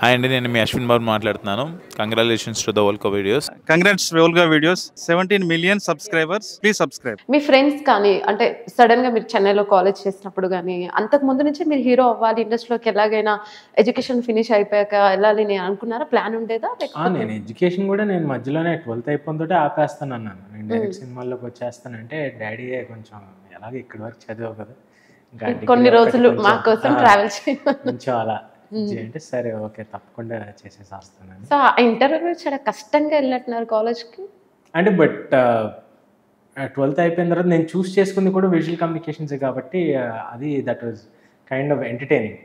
Hi అండి, నేను మీ అశ్విన్ బాబు మాట్లాడుతున్నాను. Congratulations to the వోల్కా videos. Congrats Volga videos. 17 million subscribers. Please subscribe. Me friends కానీ అంటే సడన్ గా మీరు చెన్నైలో కాలేజ్ చేసినప్పుడు కానీ అంతకు ముందు నుంచి మీరు హీరో అవ్వాలి, ఇండస్ట్రీలోకి ఎలాగైనా ఎడ్యుకేషన్ ఫినిష్ అయిపోయాక వెళ్ళాలి అని అనుకున్నారా? ప్లాన్ ఉండేదా? నేను ఎడ్యుకేషన్ కూడా నేను మధ్యలోనే 12th అయిపోతుంటే ఆపేస్తాను అన్నాను. నేను డైరెక్ట్ సినిమాల్లోకి వచ్చేస్తానంటే డాడీ కొంచెం ఎలాగో ఇక్కడి వరకు చదివావు కదా, కొన్ని రోజులు మా కోసం ట్రావెల్ కొంచెం అలా అంటే సరే ఓకే తప్పకుండా చేసేసేస్తాను. సో ఇంటర్వ్యూ చాలా కష్టంగా వెళ్ళినట్టున్నారు కాలేజ్కి అంటే. బట్ 12th అయిపోయిన తర్వాత నేను చూస్ చేసుకుంది కూడా విజువల్ కమ్యూనికేషన్స్ కాబట్టి అది that was kind of entertaining.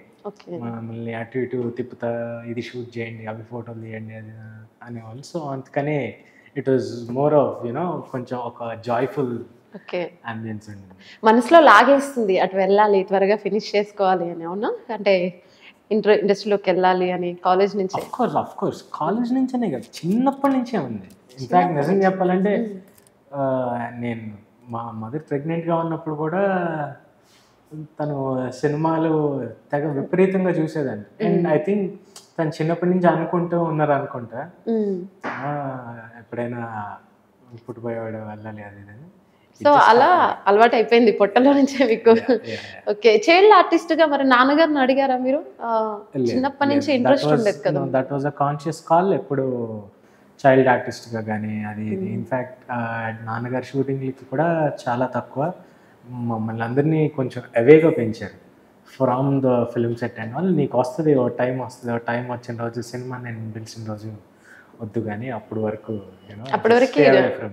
మమ్మల్ని అటు ఇటు తిప్పుతా, ఇది షూట్ చేయండి, అవి ఫోటోలు తీయండి అది అనేవాళ్ళు. సో అందుకనే it was more of you know కొంచెం ఒక జాయ్ఫుల్ అంబియన్స్ ఉంది. మనసులో లాగేస్తుంది అటు వెళ్ళాలి, త్వరగా ఫినిష్ చేసుకోవాలి అని. అవునా? అంటే ఇండస్ట్రీలోకి వెళ్ళాలి అని కాలేజ్ నుంచి? ఆఫ్ కోర్స్ కాలేజ్ నుంచేనే కదా, చిన్నప్పటి నుంచే ఉంది. ఇన్ఫాక్ట్ నిజం చెప్పాలంటే నేను మా మదర్ ప్రెగ్నెంట్గా ఉన్నప్పుడు కూడా తను సినిమాలు తెగ విపరీతంగా చూసేదాన్ని. అండ్ ఐ థింక్ తను చిన్నప్పటి నుంచి అనుకుంటూ ఉన్నారు అనుకుంటా, ఎప్పుడైనా పుట్టిపోయేవాడు వెళ్ళాలి అది ఇది. సో అలా అలవాటు అయిపోయింది పొట్టలో నుంచే మీకు. ఓకే, చైల్డ్ ఆర్టిస్ట్ గా మరి నాన్నగారిని అడిగారా మీరు? చిన్నప్పటి నుంచి ఇంట్రెస్ట్ ఉండేది కదా? That was a conscious call. ఎప్పుడు చైల్డ్ ఆర్టిస్ట్ గా కానీ అది ఇది. ఇన్ఫాక్ట్ నాన్నగారు షూటింగ్లకి కూడా చాలా తక్కువ, మమ్మల్ని అందరినీ కొంచెం అవేగా పెంచారు from the film set and వాళ్ళు. నీకు వస్తుంది ఓ టైం వస్తుంది, ఓ టైం వచ్చిన రోజు సినిమా నేను పిలిచిన రోజు వద్దు కానీ అప్పటి వరకు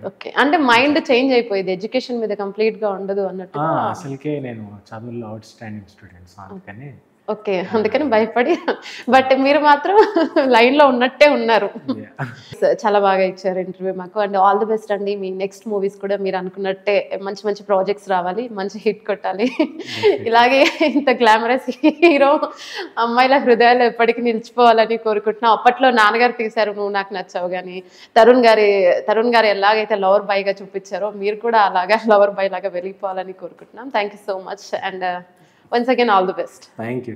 ఓకే. అంటే మైండ్ చేంజ్ అయిపోయింది, ఎడ్యుకేషన్ మీద కంప్లీట్ గా ఉండదు అన్నట్టు. అసలుకే నేను చదువుల్లో అవుట్ స్టాండింగ్ స్టూడెంట్స్ అందుకని. ఓకే, అందుకని భయపడి. బట్ మీరు మాత్రం లైన్ లో ఉన్నట్టే ఉన్నారు. చాలా బాగా ఇచ్చారు ఇంటర్వ్యూ మాకు. అండ్ ఆల్ ది బెస్ట్ అండి. మీ నెక్స్ట్ మూవీస్ కూడా మీరు అనుకున్నట్టే మంచి మంచి ప్రాజెక్ట్స్ రావాలి, మంచి హిట్ కొట్టాలి. ఇలాగే ఇంత గ్లామరస్ హీరో అమ్మాయిల హృదయాలు ఎప్పటికీ నిలిచిపోవాలని కోరుకుంటున్నాం. అప్పట్లో నాన్నగారు తీశారు నువ్వు నాకు నచ్చావు, కానీ తరుణ్ గారు ఎలాగైతే లవర్ బాయ్ గా చూపించారో మీరు కూడా అలాగా లవర్ బాయ్ లాగా వెలిగిపోవాలని కోరుకుంటున్నాం. Thank you so much and once again all the best. Thank you.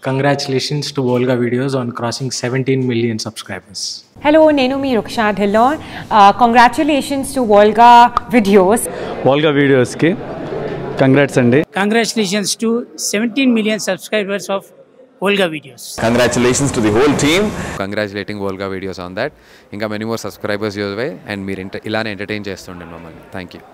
Congratulations to Volga Videos on crossing 17 million subscribers. Hello, nenu mi Ruksha Dhillon. Congratulations to Volga Videos. Volga Videos ki congrats andi. Congratulations to 17 million subscribers of Volga Videos. Congratulations to the whole team. Congratulating Volga Videos on that. Inga many more subscribers your way and meer ilane entertain chestunde mammalni. Thank you.